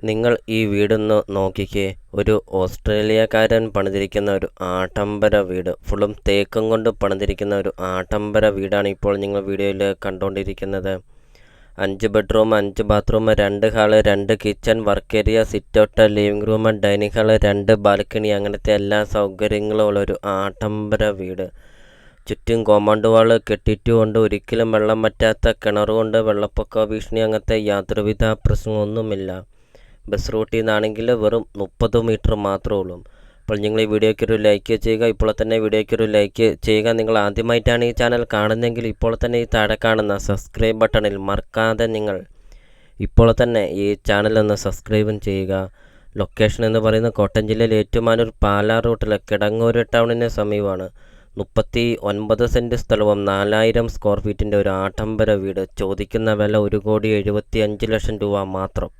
നിങ്ങൾ ഈ വീടൊന്ന് നോക്കിക്കേ. ഒരു ഓസ്ട്രേലിയക്കാരൻ പണിതിരിക്കുന്ന ഒരു ആഡംബര വീട്. ഫുള്ളും തേക്കും കൊണ്ട് പണിതിരിക്കുന്ന ഒരു ആഡംബര വീടാണ് ഇപ്പോൾ നിങ്ങൾ വീഡിയോയിൽ കണ്ടുകൊണ്ടിരിക്കുന്നത്. 5 bedroom, 5 bathroom, 2 hall, 2 kitchen, work area, sit out, living room, dining hall, 2 balcony, അങ്ങനത്തെ എല്ലാ സൗകര്യങ്ങളും ഉള്ള ഒരു ആഡംബര വീട്. ചുറ്റും കോമ്പൗണ്ട് വാൾ കെട്ടിയിട്ടുകൊണ്ട് ഒരിക്കലും വെള്ളം വറ്റാത്ത കിണറുകൊണ്ട് വെള്ളപ്പൊക്ക ഭീഷണി അങ്ങനത്തെ യാതൊരുവിധ പ്രശ്നമൊന്നുമില്ല. ബസ് റൂട്ടിൽ നിന്നാണെങ്കിൽ വെറും 30 മീറ്റർ മാത്രമേ ഉള്ളൂ. അപ്പോൾ നിങ്ങൾ ഈ വീഡിയോയ്ക്ക് ഒരു ലൈക്ക് ചെയ്യുക. ഇപ്പോൾ തന്നെ വീഡിയോയ്ക്ക് ഒരു ലൈക്ക് ചെയ്യുക. നിങ്ങൾ ആദ്യമായിട്ടാണ് ഈ ചാനൽ കാണുന്നതെങ്കിൽ ഇപ്പോൾ തന്നെ ഈ താഴെ കാണുന്ന സബ്സ്ക്രൈബ് ബട്ടണിൽ മറക്കാതെ നിങ്ങൾ ഇപ്പോൾ തന്നെ ഈ ചാനലൊന്ന് സബ്സ്ക്രൈബും ചെയ്യുക. ലൊക്കേഷൻ എന്ന് പറയുന്നത് കോട്ടയം ജില്ലയിൽ ഏറ്റുമാനൂർ പാലാ റൂട്ടിൽ കിടങ്ങൂർ ടൗണിന് സമീപമാണ്. 39 സെൻറ്റ് സ്ഥലവും 4000 സ്ക്വയർ ഫീറ്റിൻ്റെ ഒരു ആഡംബര വീട്. ചോദിക്കുന്ന വില 1,75,00,000 രൂപ മാത്രം.